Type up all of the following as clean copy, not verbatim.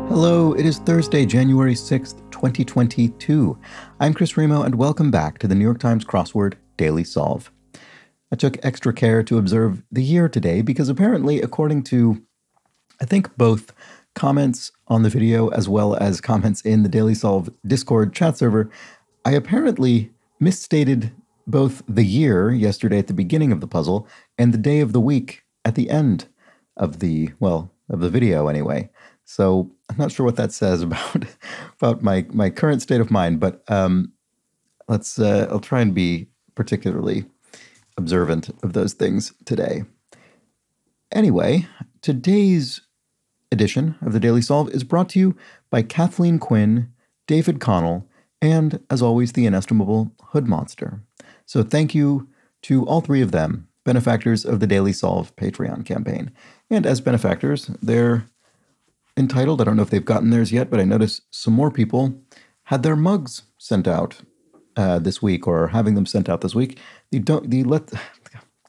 Hello, it is Thursday, January 6th, 2022. I'm Chris Remo, and welcome back to the New York Times Crossword Daily Solve. I took extra care to observe the year today because apparently, according to, I think, both comments on the video as well as comments in the Daily Solve Discord chat server, I apparently misstated both the year yesterday at the beginning of the puzzle and the day of the week at the end of the video anyway. So I'm not sure what that says about my current state of mind, but I'll try and be particularly observant of those things today. Anyway, today's edition of the Daily Solve is brought to you by Kathleen Quinn, David Connell, and, as always, the inestimable Hood Monster. So thank you to all three of them, benefactors of the Daily Solve Patreon campaign. And as benefactors, they're entitled, I don't know if they've gotten theirs yet, but I noticed some more people had their mugs sent out this week, or having them sent out this week.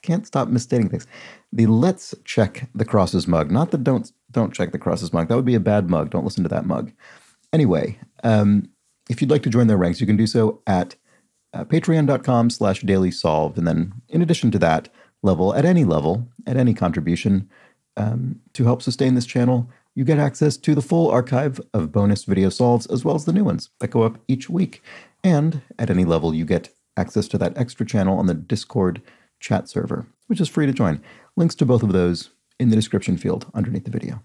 Can't stop misstating things. The Let's Check the Crosses mug, not the Don't Check the Crosses mug. That would be a bad mug. Don't listen to that mug. Anyway, if you'd like to join their ranks, you can do so at patreon.com/dailysolve. And then in addition to that level, at any contribution to help sustain this channel, you get access to the full archive of bonus video solves, as well as the new ones that go up each week. And at any level, you get access to that extra channel on the Discord chat server, which is free to join. Links to both of those in the description field underneath the video.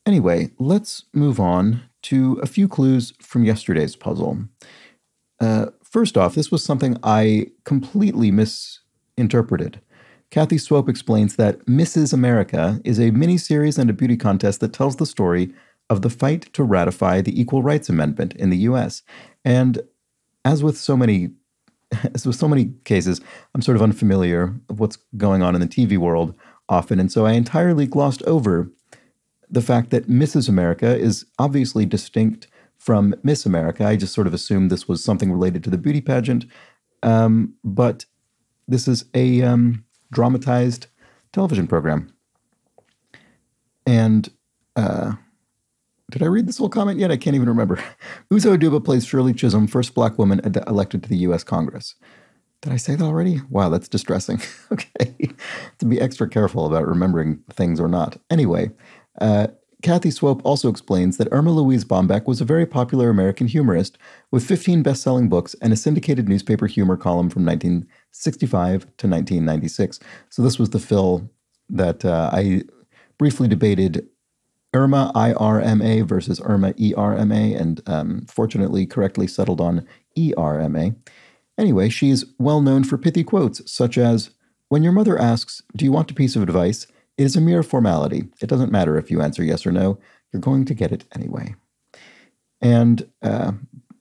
Anyway, let's move on to a few clues from yesterday's puzzle. First off, this was something I completely misinterpreted. Kathy Swope explains that Mrs. America is a mini-series and a beauty contest that tells the story of the fight to ratify the Equal Rights Amendment in the U.S. And as with so many cases, I'm sort of unfamiliar of what's going on in the TV world often, and so I entirely glossed over the fact that Mrs. America is obviously distinct from Miss America. I just sort of assumed this was something related to the beauty pageant, but this is a dramatized television program. And did I read this whole comment yet? I can't even remember. Uzo Aduba plays Shirley Chisholm, first black woman elected to the U.S. Congress. Did I say that already? Wow, that's distressing. Okay, to be extra careful about remembering things or not. Anyway, Kathy Swope also explains that Irma Louise Bombeck was a very popular American humorist with 15 best-selling books and a syndicated newspaper humor column from 1965 to 1996. So this was the fill that I briefly debated Irma, IRMA, versus Irma, ERMA, and fortunately correctly settled on ERMA. Anyway, she's well known for pithy quotes, such as, "When your mother asks, 'Do you want a piece of advice?' it is a mere formality. It doesn't matter if you answer yes or no. You're going to get it anyway." And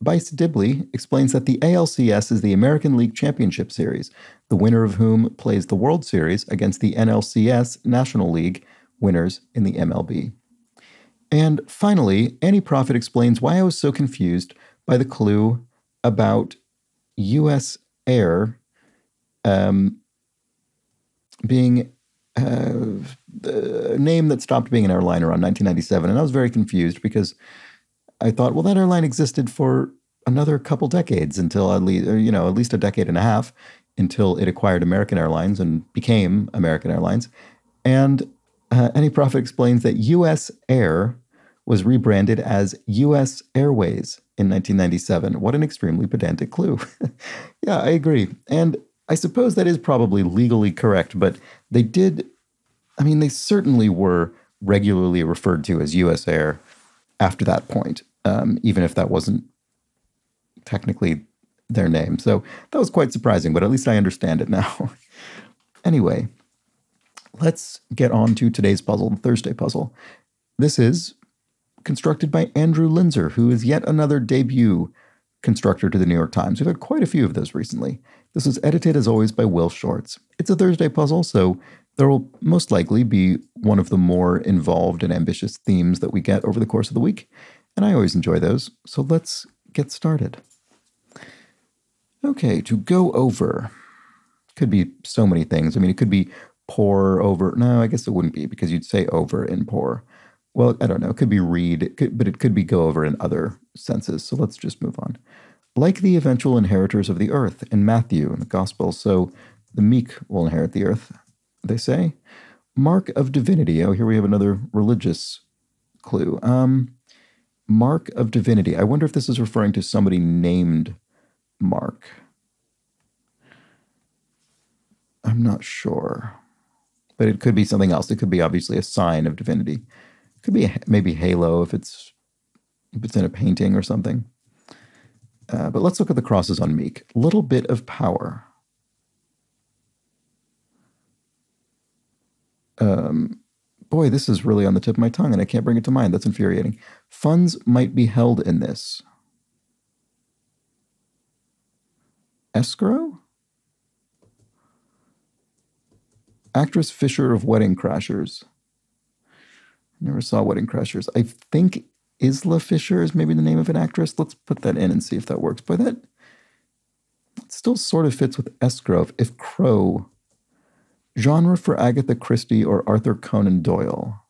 Bice Dibley explains that the ALCS is the American League Championship Series, the winner of whom plays the World Series against the NLCS National League winners in the MLB. And finally, Annie Prophet explains why I was so confused by the clue about U.S. Air being the name that stopped being an airline around 1997. And I was very confused because I thought, well, that airline existed for another couple decades until at least a decade and a half until it acquired American Airlines and became American Airlines. And Annie Prophet explains that U.S. Air was rebranded as U.S. Airways in 1997. What an extremely pedantic clue. Yeah, I agree. And I suppose that is probably legally correct, but they certainly were regularly referred to as U.S. Air after that point, even if that wasn't technically their name. So that was quite surprising, but at least I understand it now. Anyway, let's get on to today's puzzle, the Thursday puzzle. This is constructed by Andrew Linzer, who is yet another debut constructor to the New York Times. We've had quite a few of those recently. This was edited, as always, by Will Shorts. It's a Thursday puzzle, so there will most likely be one of the more involved and ambitious themes that we get over the course of the week, and I always enjoy those, so let's get started. Okay, to go over could be so many things. I mean, it could be pour over. No, I guess it wouldn't be because you'd say over in pour. Well, I don't know. It could be read, but it could be go over in other senses. So let's just move on. Like the eventual inheritors of the earth in Matthew in the Gospel. So the meek will inherit the earth, they say. Mark of divinity. Oh, here we have another religious clue. Mark of divinity. I wonder if this is referring to somebody named Mark. I'm not sure. But it could be something else. It could be obviously a sign of divinity. It could be maybe halo if it's in a painting or something. But let's look at the crosses on meek. Little bit of power. Boy, this is really on the tip of my tongue and I can't bring it to mind. That's infuriating. Funds might be held in this. Escrow? Actress Fisher of Wedding Crashers. Never saw Wedding Crashers. I think Isla Fisher is maybe the name of an actress. Let's put that in and see if that works. Boy, that still sort of fits with escrow. If crow, genre for Agatha Christie or Arthur Conan Doyle.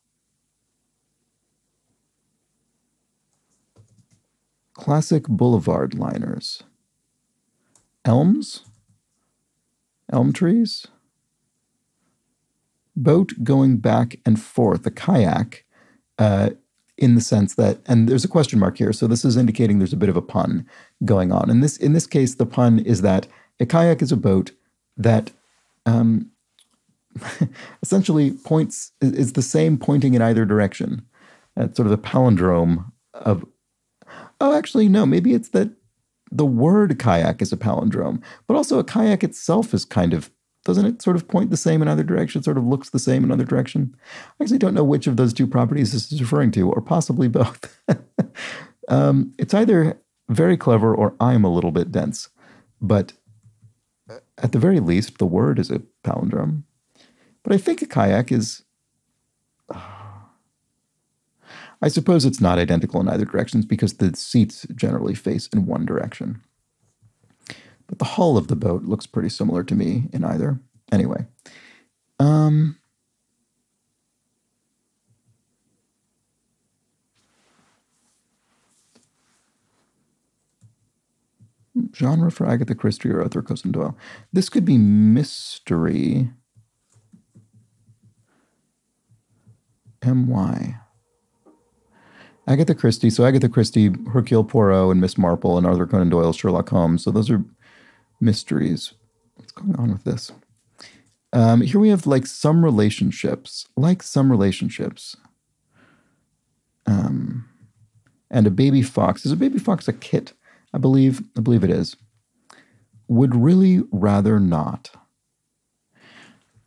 Classic boulevard liners. Elms? Elm trees? Boat going back and forth, a kayak, in the sense that, and there's a question mark here, so this is indicating there's a bit of a pun going on. In this case, the pun is that a kayak is a boat that essentially is the same pointing in either direction. It's sort of a palindrome of, oh, actually, no, maybe it's that the word kayak is a palindrome, but also a kayak itself is kind of, doesn't it sort of point the same in either direction, sort of looks the same in either direction? I actually don't know which of those two properties this is referring to, or possibly both. It's either very clever or I'm a little bit dense, but at the very least, the word is a palindrome. But I think a kayak is, I suppose it's not identical in either directions because the seats generally face in one direction. But the hull of the boat looks pretty similar to me in either. Anyway. Genre for Agatha Christie or Arthur Conan Doyle. This could be mystery. M.Y. Agatha Christie. So Agatha Christie, Hercule Poirot, and Miss Marple, and Arthur Conan Doyle, Sherlock Holmes. So those are mysteries. What's going on with this? Here we have like some relationships. And a baby fox. Is a baby fox a kit? I believe it is. Would really rather not.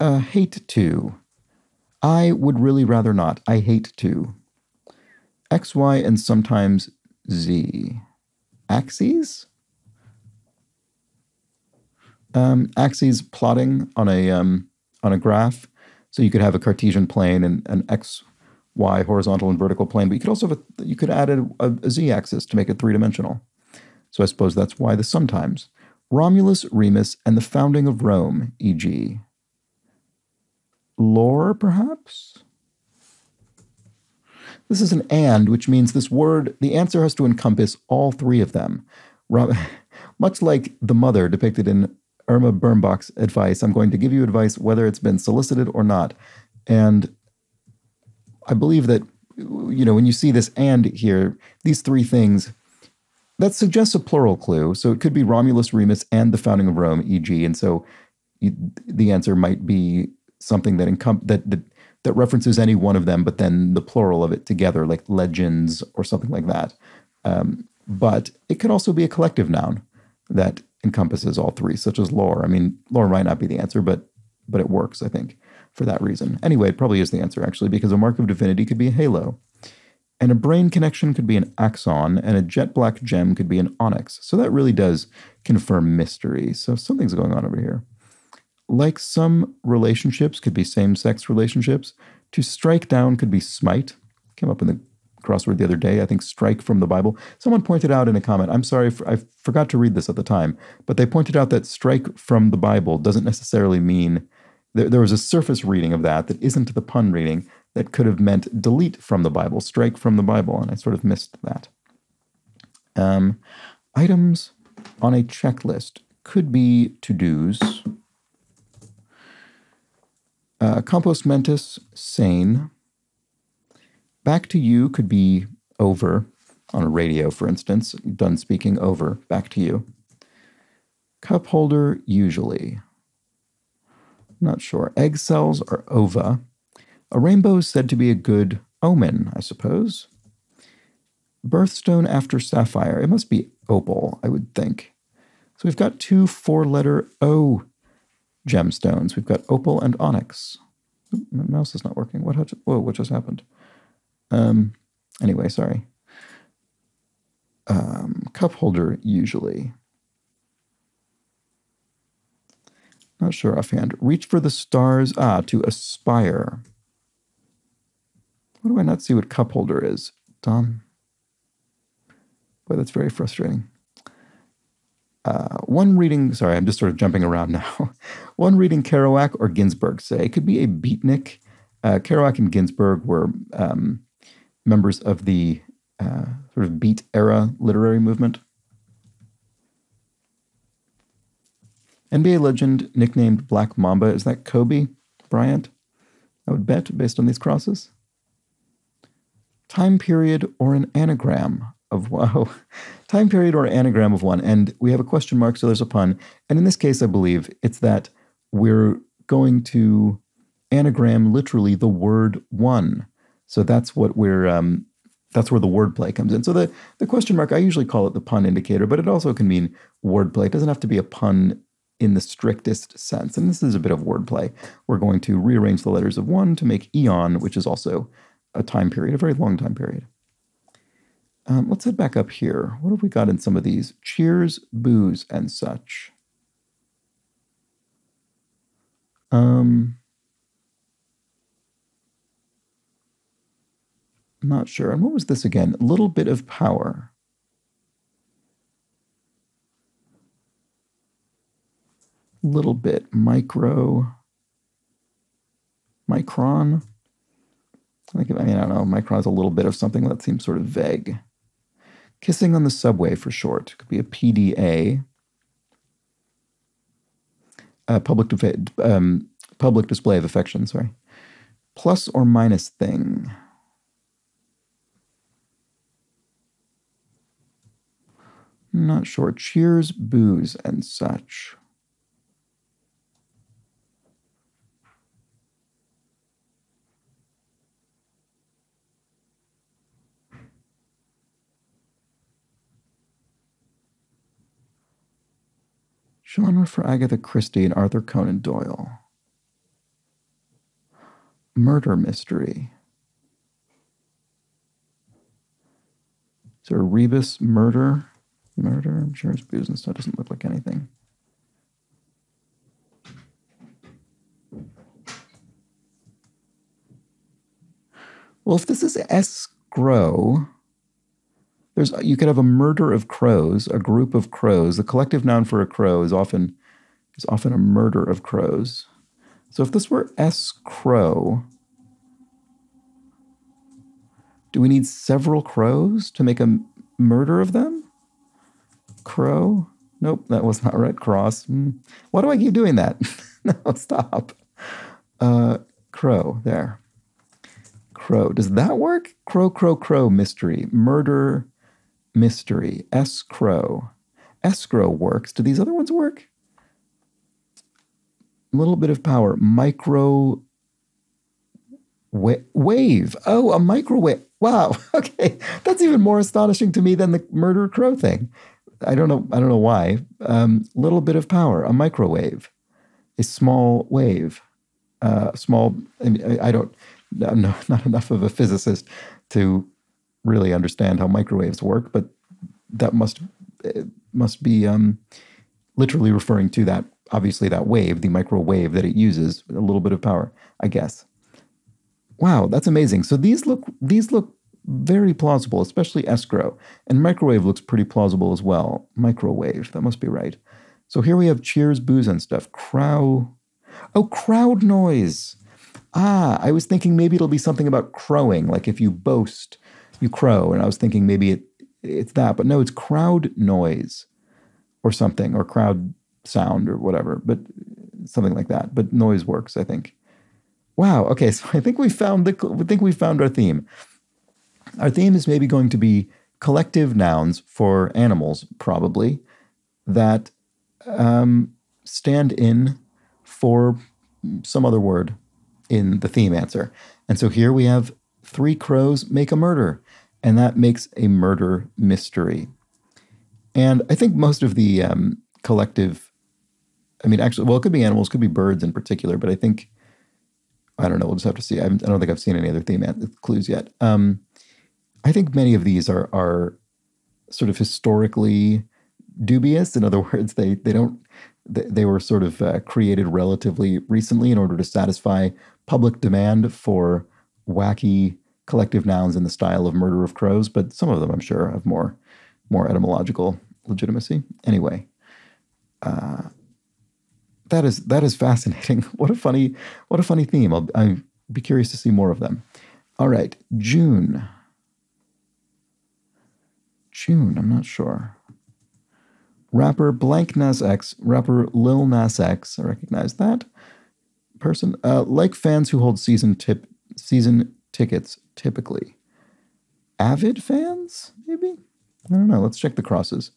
Hate to. I would really rather not. I hate to. X, Y, and sometimes Z. Axes? Axes plotting on a graph. So you could have a Cartesian plane and an X, Y, horizontal and vertical plane, but you could also have you could add a Z axis to make it three-dimensional. So I suppose that's why the sometimes. Romulus, Remus, and the founding of Rome, e.g. Lore, perhaps? This is an and, which means this word, the answer has to encompass all three of them. Much like the mother depicted in Irma Birnbach's advice, I'm going to give you advice whether it's been solicited or not. And I believe that, you know, when you see this and here, these three things, that suggests a plural clue. So it could be Romulus, Remus, and the founding of Rome, e.g. And so the answer might be something that references any one of them, but then the plural of it together, like legends or something like that. But it could also be a collective noun that encompasses all three, such as lore. I mean, lore might not be the answer, but it works, I think, for that reason. Anyway, it probably is the answer, actually, because a mark of divinity could be a halo. And a brain connection could be an axon, and a jet black gem could be an onyx. So that really does confirm mystery. So something's going on over here. Like some relationships could be same-sex relationships. To strike down could be smite. Came up in the crossword the other day. I think strike from the Bible. Someone pointed out in a comment, I'm sorry, I forgot to read this at the time, but they pointed out that strike from the Bible doesn't necessarily mean, there was a surface reading of that isn't the pun reading, that could have meant delete from the Bible, strike from the Bible, and I sort of missed that. Items on a checklist could be to-dos. Compos mentis, sane. Back to you could be over, on a radio, for instance. Done speaking, over, back to you. Cup holder, usually. Not sure. Egg cells are ova. A rainbow is said to be a good omen, I suppose. Birthstone after sapphire. It must be opal, I would think. So we've got 2 4-letter O gemstones. We've got opal and onyx. Oop, my mouse is not working. What just happened? Anyway, sorry. Cup holder, usually. Not sure offhand. Reach for the stars. To aspire. Why do I not see what cup holder is? Tom? Boy, that's very frustrating. One reading, sorry, I'm just sort of jumping around now. One reading Kerouac or Ginsberg, say. It could be a beatnik. Kerouac and Ginsberg were members of the sort of beat era literary movement. NBA legend nicknamed Black Mamba. Is that Kobe Bryant? I would bet, based on these crosses. Time period or an anagram of, wow. Time period or anagram of one. And we have a question mark, so there's a pun. And in this case, I believe it's that we're going to anagram literally the word one. So that's what we're, that's where the wordplay comes in. So the question mark, I usually call it the pun indicator, but it also can mean wordplay. It doesn't have to be a pun in the strictest sense. And this is a bit of wordplay. We're going to rearrange the letters of one to make eon, which is also a time period, a very long time period. Let's head back up here. What have we got in some of these? Cheers, booze, and such. Not sure. And what was this again? A little bit of power. Little bit. Micron. I don't know. Micron is a little bit of something that seems sort of vague. Kissing on the subway for short. Could be a PDA. Public display of affection, sorry. Plus or minus thing. Not sure. Cheers, booze, and such. Genre for Agatha Christie and Arthur Conan Doyle. Murder mystery. Is there a rebus murder? Murder? I'm sure it's booze and stuff. Doesn't look like anything. Well, if this is escrow, you could have a murder of crows, a group of crows. The collective noun for a crow is often a murder of crows. So if this were escrow, do we need several crows to make a murder of them? Crow? Nope, that was not right. Cross. Why do I keep doing that? No, stop. Crow, there. Crow. Does that work? Crow, crow, crow, mystery. Murder, mystery. Escrow. Escrow works. Do these other ones work? A little bit of power. Micro wave. Oh, a microwave. Wow. Okay. That's even more astonishing to me than the murder crow thing. I don't know why. Little bit of power. A microwave. A small wave. Small. I'm not enough of a physicist to really understand how microwaves work, but that must be literally referring to that, obviously that wave, the microwave that it uses, a little bit of power, I guess. Wow, that's amazing. So these look very plausible, especially escrow. And microwave looks pretty plausible as well. Microwave, that must be right. So here we have cheers, booze, and stuff. Oh, crowd noise. Ah, I was thinking maybe it'll be something about crowing, like if you boast, you crow. And I was thinking maybe it's that, but no, it's crowd noise or something, or crowd sound or whatever, but something like that. But noise works, I think. Wow. Okay, so I think we found our theme. Our theme is maybe going to be collective nouns for animals, probably, that stand in for some other word in the theme answer. And so here we have 3 crows make a murder, and that makes a murder mystery. And I think most of the collective, I mean, actually, well, it could be animals, could be birds in particular, but I think, I don't know, we'll just have to see. I don't think I've seen any other theme clues yet. I think many of these are sort of historically dubious. In other words, they were sort of created relatively recently in order to satisfy public demand for wacky collective nouns in the style of Murder of Crows, but some of them, I'm sure, have more etymological legitimacy. Anyway, that is fascinating. What a funny theme. I'll be curious to see more of them. All right, June. I'm not sure. Rapper Blank Nas X, rapper Lil Nas X, I recognize that person. Like fans who hold season tickets typically. Avid fans, maybe? I don't know. Let's check the crosses.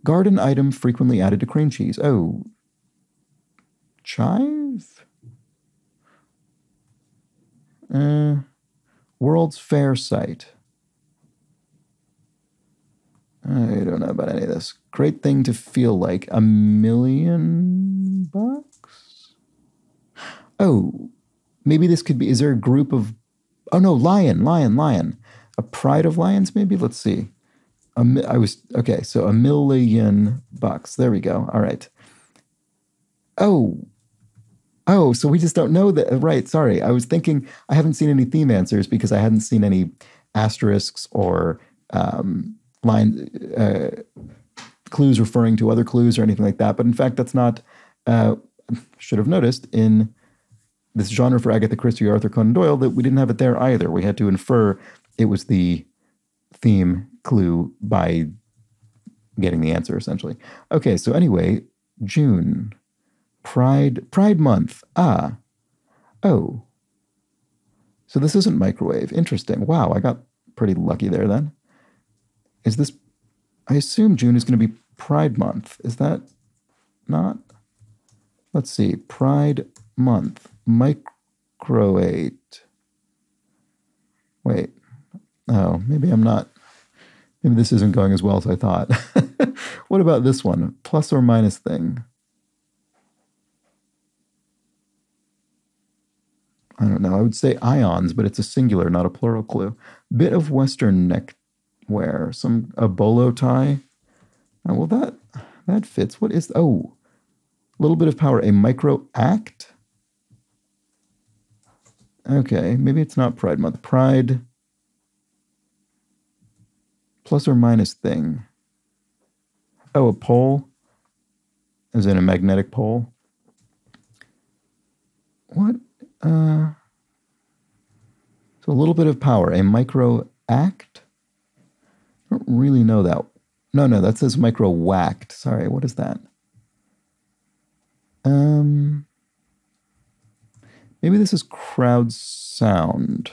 Garden item frequently added to cream cheese. Oh, chive? World's Fair site. I don't know about any of this. Great thing to feel like. $1 million? Oh, maybe this could be, is there a group of, oh no, lion. A pride of lions, maybe? Let's see. Okay, so $1 million. There we go. All right. Oh, so we just don't know that. Right, sorry. I was thinking, I haven't seen any theme answers because I hadn't seen any asterisks or clues referring to other clues or anything like that. But in fact, that's not, should have noticed in this genre for Agatha Christie or Arthur Conan Doyle that we didn't have it there either. We had to infer it was the theme clue by getting the answer, essentially. Okay, so anyway, June. Pride Month. Ah. Oh. So this isn't microwave. Interesting. Wow, I got pretty lucky there then. Is this, I assume June is going to be Pride Month. Is that not? Let's see. Pride Month. Microwave. Wait. Oh, maybe I'm not. Maybe this isn't going as well as I thought. What about this one? Plus or minus thing. I don't know. I would say ions, but it's a singular, not a plural clue. Bit of Western neckwear. A bolo tie. Oh, well, that fits. What is... Oh, a little bit of power. A micro act? Okay, maybe it's not Pride Month. Pride... Plus or minus thing. Oh, a pole? As in a magnetic pole? What? So a little bit of power. A micro act? I don't really know that. No, that says micro whacked. Sorry, what is that? Maybe this is crowd sound.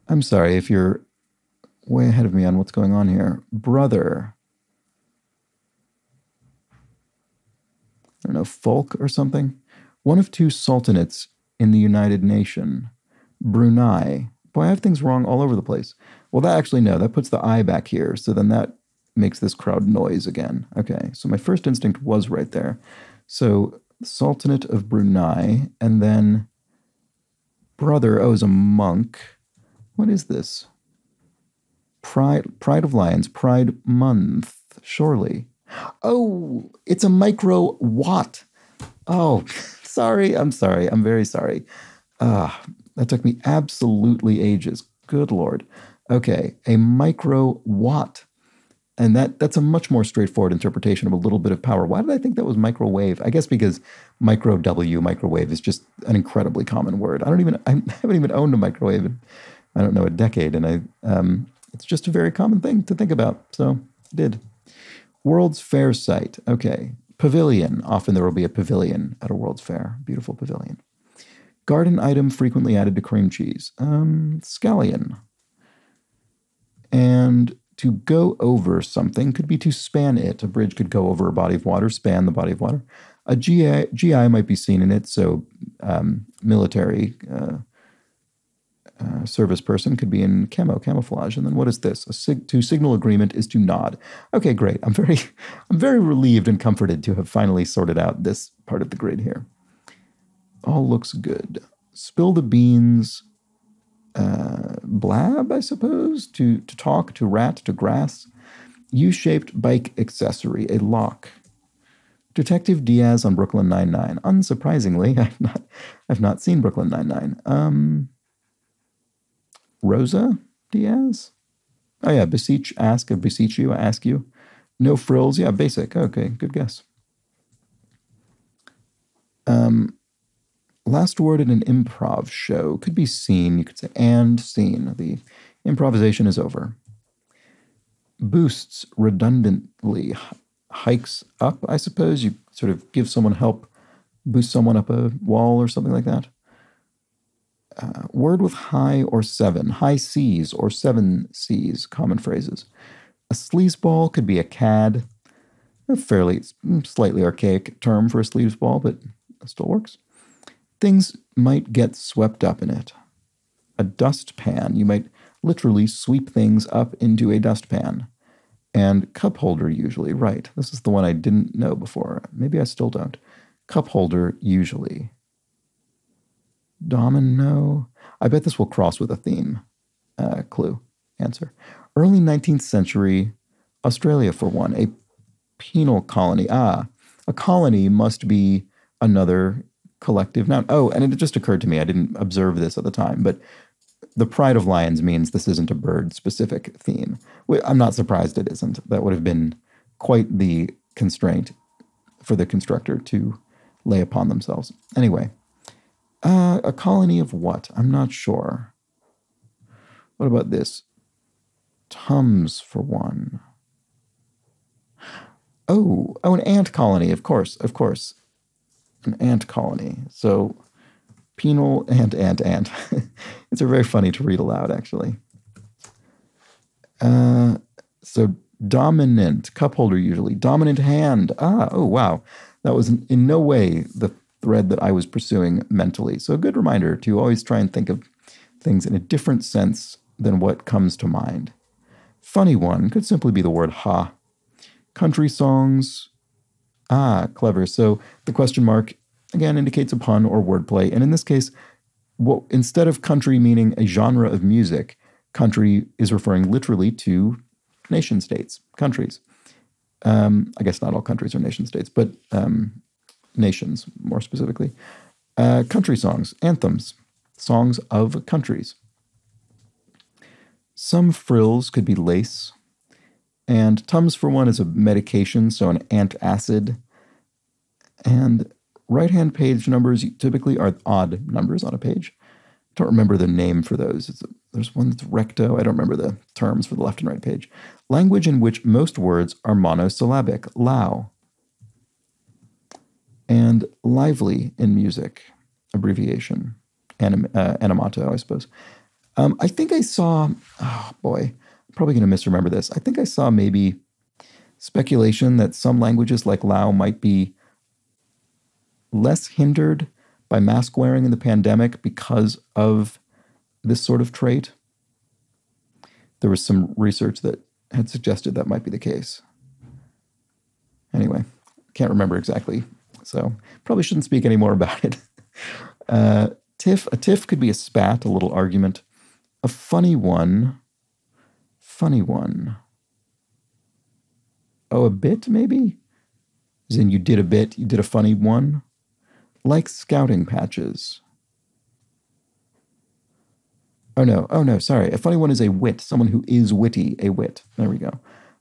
I'm sorry if you're way ahead of me on what's going on here. Brother. I don't know, folk or something? One of 2 sultanates in the United Nation. Brunei. Boy, I have things wrong all over the place. Well, that puts the I back here, so then that makes this crowd noise again. Okay, so my first instinct was right there. So, Sultanate of Brunei, and then brother, is a monk. What is this? Pride of Lions, Pride Month, surely. Oh, it's a micro watt. Oh, Sorry, I'm sorry. I'm very sorry. That took me absolutely ages. Good Lord. Okay, a microwatt. And that's a much more straightforward interpretation of a little bit of power. Why did I think that was microwave? I guess because microwave is just an incredibly common word. I haven't even owned a microwave in, I don't know, a decade. And it's just a very common thing to think about. So I did. World's Fair site. Okay. Pavilion. Often there will be a pavilion at a World's Fair. Beautiful pavilion. Garden item frequently added to cream cheese. Scallion. And to go over something could be to span it. A bridge could go over a body of water, span the body of water. A GI might be seen in it, so military service person could be in camouflage. And then what is this? To signal agreement is to nod. Okay, great. I'm very relieved and comforted to have finally sorted out this part of the grid here. All looks good. Spill the beans. Blab, I suppose, to talk, to rat, to grass. U-shaped bike accessory, a lock. Detective Diaz on Brooklyn Nine-Nine. Unsurprisingly, I've not seen Brooklyn Nine-Nine. Rosa Diaz? Oh yeah, beseech, ask, beseech you, I ask you. No frills, yeah, basic. Okay, good guess. Last word in an improv show could be seen. You could say, and scene. The improvisation is over. Boosts redundantly. Hikes up, I suppose. You sort of give someone help, boost someone up a wall or something like that. Word with high or seven. High C's or 7 C's. Common phrases. A sleazeball could be a cad. A fairly, slightly archaic term for a sleazeball, but it still works. Things might get swept up in it. A dustpan. You might literally sweep things up into a dustpan. And cup holder usually. Right. This is the one I didn't know before. Maybe I still don't. Cup holder usually. Domino. I bet this will cross with a theme. Clue. Answer. Early 19th century Australia for one. A penal colony. A colony must be another collective noun. Oh, and it just occurred to me, I didn't observe this at the time, but the pride of lions means this isn't a bird-specific theme. I'm not surprised it isn't. That would have been quite the constraint for the constructor to lay upon themselves. Anyway, a colony of what? I'm not sure. What about this? Tums for one. Oh, an ant colony, of course. An ant colony. So, penal ant. It's very funny to read aloud, actually. So, dominant, cup holder usually. Dominant hand. Oh, wow. That was in no way the thread that I was pursuing mentally. So, a good reminder to always try and think of things in a different sense than what comes to mind. Funny one could simply be the word ha. Country songs. Clever. So the question mark, again, indicates a pun or wordplay. And in this case, instead of country meaning a genre of music, country is referring literally to nation states, countries. I guess not all countries are nation states, but nations more specifically. Country songs, anthems, songs of countries. Some frills could be lace. And Tums for one is a medication, so an antacid. And right-hand page numbers typically are odd numbers on a page. I don't remember the name for those. There's one that's recto. I don't remember the terms for the left and right page. Language in which most words are monosyllabic. Lao. And lively in music. Abbreviation. Animato, I suppose. I think I saw... Oh, boy. Probably going to misremember this. I think I saw maybe speculation that some languages like Lao might be less hindered by mask wearing in the pandemic because of this sort of trait. There was some research that had suggested that might be the case. Anyway, can't remember exactly, so probably shouldn't speak any more about it. Tiff. A tiff could be a spat, a little argument. A funny one. Oh, a bit, maybe? As in, you did a bit, you did a funny one? Like scouting patches. Oh no, sorry. A funny one is a wit, someone who is witty, a wit. There we go.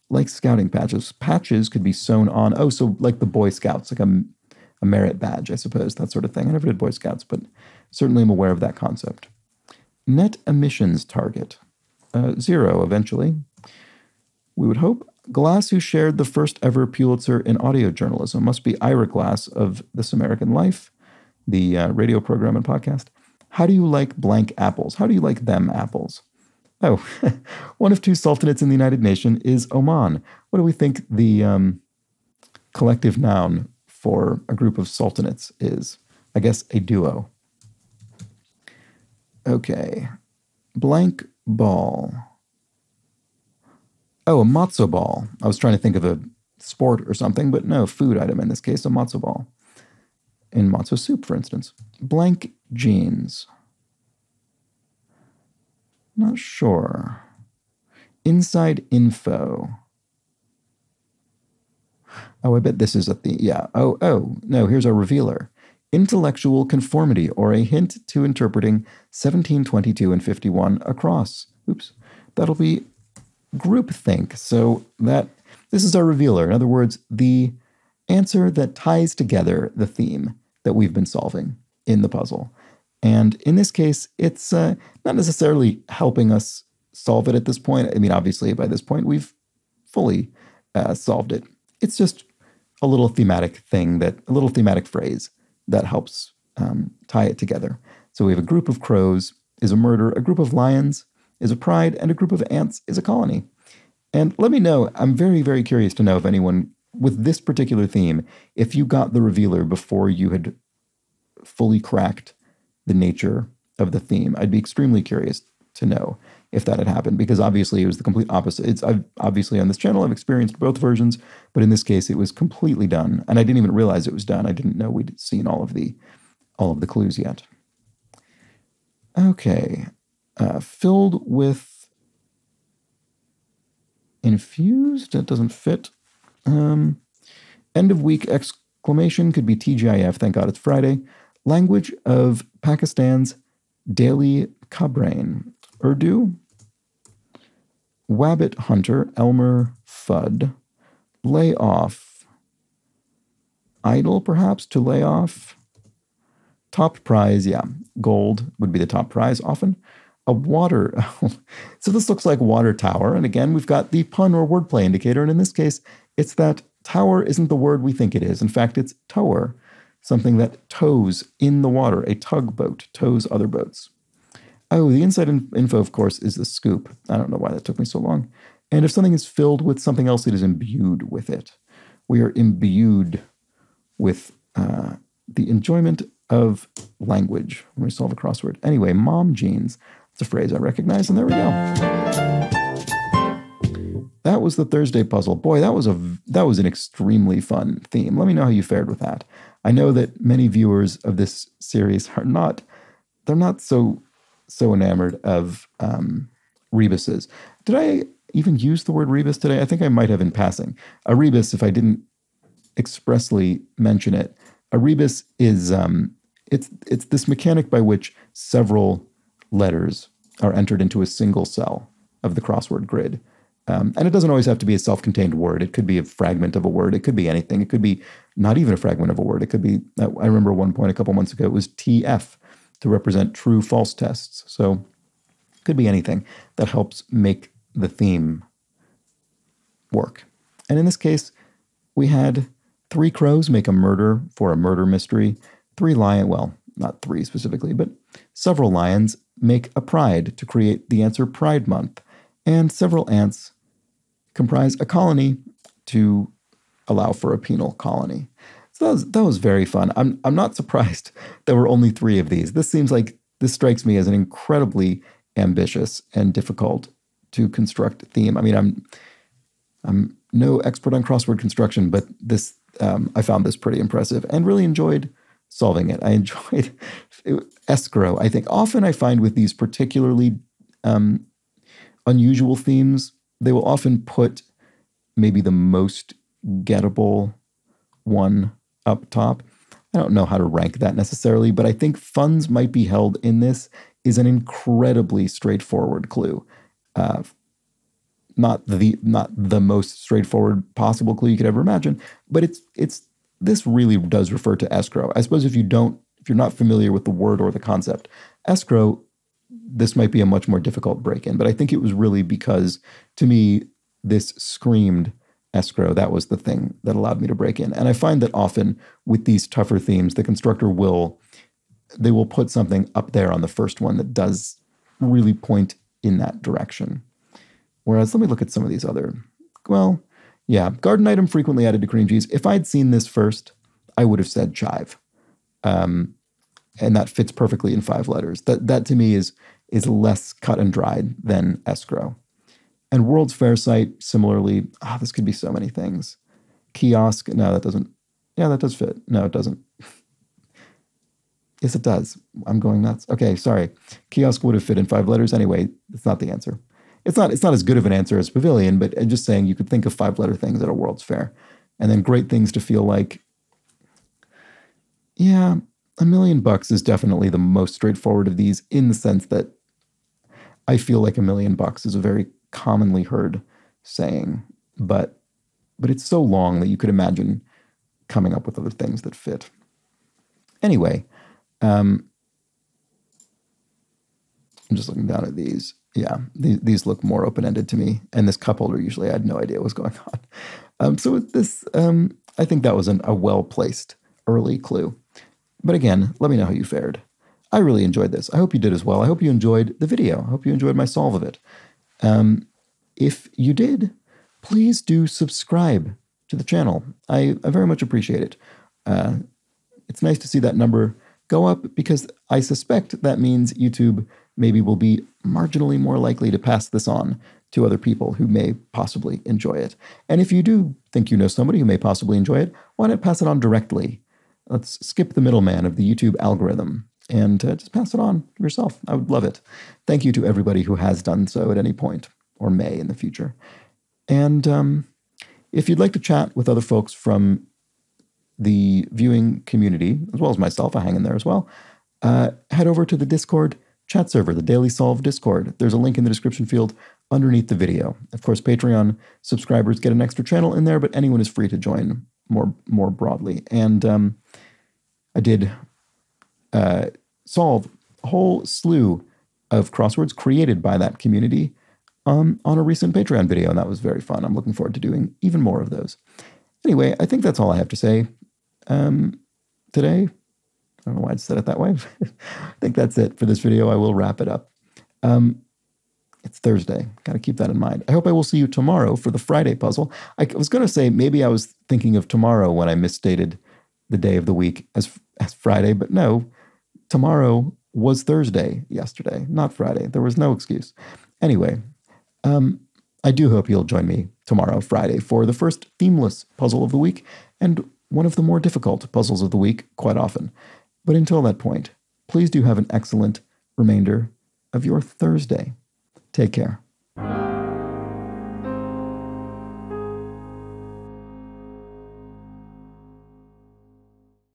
Like scouting patches. Patches could be sewn on. Oh, so like the Boy Scouts, like a merit badge, I suppose, that sort of thing. I never did Boy Scouts, but certainly am aware of that concept. Net emissions target. 0 eventually. We would hope. Glass, who shared the first ever Pulitzer in audio journalism, must be Ira Glass of This American Life, the radio program and podcast. How do you like blank apples? How do you like them apples? Oh, one of 2 sultanates in the United Nations is Oman. What do we think the collective noun for a group of sultanates is? I guess a duo. Okay. Blank ball. Oh, a matzo ball. I was trying to think of a sport or something, but no, food item in this case, a matzo ball. In matzo soup, for instance. Blank jeans. Not sure. Inside info. Oh, I bet this is yeah. Oh, no, here's our revealer. Intellectual conformity, or a hint to interpreting 1722 and 51 across. Oops. That'll be groupthink. So this is our revealer. In other words, the answer that ties together the theme that we've been solving in the puzzle. And in this case, it's not necessarily helping us solve it at this point. I mean, obviously, by this point, we've fully solved it. It's just a little thematic thing, a little thematic phrase that helps tie it together. So we have a group of crows is a murder, a group of lions is a pride, and a group of ants is a colony. And let me know, I'm very, very curious to know if anyone with this particular theme, if you got the revealer before you had fully cracked the nature of the theme. I'd be extremely curious to know if that had happened, because obviously it was the complete opposite. I've obviously on this channel, I've experienced both versions, but in this case, it was completely done. And I didn't even realize it was done. I didn't know we'd seen all of the clues yet. Okay. Filled with infused, that doesn't fit. End of week exclamation could be TGIF, thank God it's Friday. Language of Pakistan's daily Kabrain. Urdu. Wabbit hunter, Elmer Fudd. Lay off. Idle, perhaps, to lay off. Top prize, yeah. Gold would be the top prize often. A water. So this looks like water tower. And again, we've got the pun or wordplay indicator. And in this case, it's that tower isn't the word we think it is. In fact, it's tower, something that tows in the water. A tugboat tows other boats. Oh, the inside info, of course, is the scoop. I don't know why that took me so long. And if something is filled with something else, it is imbued with it. We are imbued with the enjoyment of language when we solve a crossword. Anyway, mom jeans. It's a phrase I recognize, and there we go. That was the Thursday puzzle. Boy, that was an extremely fun theme. Let me know how you fared with that. I know that many viewers of this series are not so enamored of rebuses. Did I even use the word rebus today? I think I might have in passing. A rebus, if I didn't expressly mention it, a rebus is it's this mechanic by which several letters are entered into a single cell of the crossword grid. And it doesn't always have to be a self-contained word. It could be a fragment of a word. It could be anything. It could be not even a fragment of a word. It could be, I remember one point a couple months ago, it was TF to represent true-false tests. So it could be anything that helps make the theme work. And in this case, we had 3 crows make a murder for a murder mystery. 3 lions, well, not 3 specifically, but several lions make a pride to create the answer Pride Month. And several ants comprise a colony to allow for a penal colony. So that was very fun. I'm not surprised there were only 3 of these. This strikes me as an incredibly ambitious and difficult to construct theme. I mean, I'm no expert on crossword construction, but I found this pretty impressive and really enjoyed solving it. I enjoyed escrow. I think often I find with these particularly unusual themes, they will often put maybe the most gettable one up top. I don't know how to rank that necessarily, but I think funds might be held in this is an incredibly straightforward clue. Not the most straightforward possible clue you could ever imagine, but this really does refer to escrow. I suppose if you're not familiar with the word or the concept, escrow, this might be a much more difficult break-in, but I think it was really because, to me, this screamed escrow. That was the thing that allowed me to break in. And I find that often with these tougher themes, the constructor will put something up there on the first one that does really point in that direction. Whereas, let me look at some of these other, well, yeah, garden item frequently added to cream cheese. If I'd seen this first, I would have said chive. And that fits perfectly in 5 letters. That to me is less cut and dried than escrow. And World's Fair site, similarly, this could be so many things. Kiosk, no, that doesn't, yeah, that does fit. No, it doesn't. Yes, it does. I'm going nuts. Okay, sorry. Kiosk would have fit in 5 letters. Anyway, it's not the answer. It's not as good of an answer as Pavilion, but I'm just saying you could think of 5-letter things at a World's Fair. And then great things to feel like, yeah, $1 million is definitely the most straightforward of these, in the sense that I feel like $1 million is a very commonly heard saying, but it's so long that you could imagine coming up with other things that fit. Anyway, I'm just looking down at these. Yeah, these look more open-ended to me. And this cup holder, usually I had no idea what was going on. So with this, I think that was a well-placed early clue. But again, let me know how you fared. I really enjoyed this. I hope you did as well. I hope you enjoyed the video. I hope you enjoyed my solve of it. If you did, please do subscribe to the channel. I very much appreciate it. It's nice to see that number go up, because I suspect that means YouTube maybe will be marginally more likely to pass this on to other people who may possibly enjoy it. And if you do think you know somebody who may possibly enjoy it, why not pass it on directly? Let's skip the middleman of the YouTube algorithm and just pass it on yourself. I would love it. Thank you to everybody who has done so at any point, or may in the future. And if you'd like to chat with other folks from the viewing community, as well as myself, I hang in there as well, head over to the Discord chat server, the Daily Solve Discord. There's a link in the description field underneath the video. Of course, Patreon subscribers get an extra channel in there, but anyone is free to join more broadly. And I did solve a whole slew of crosswords created by that community on a recent Patreon video, and that was very fun. I'm looking forward to doing even more of those. Anyway, I think that's all I have to say today. I don't know why I said it that way. I think that's it for this video. I will wrap it up. It's Thursday. Got to keep that in mind. I hope I will see you tomorrow for the Friday puzzle. I was going to say maybe I was thinking of tomorrow when I misstated the day of the week as Friday, but no, tomorrow was Thursday yesterday, not Friday. There was no excuse. Anyway, I do hope you'll join me tomorrow, Friday, for the first themeless puzzle of the week and one of the more difficult puzzles of the week quite often. But until that point, please do have an excellent remainder of your Thursday. Take care.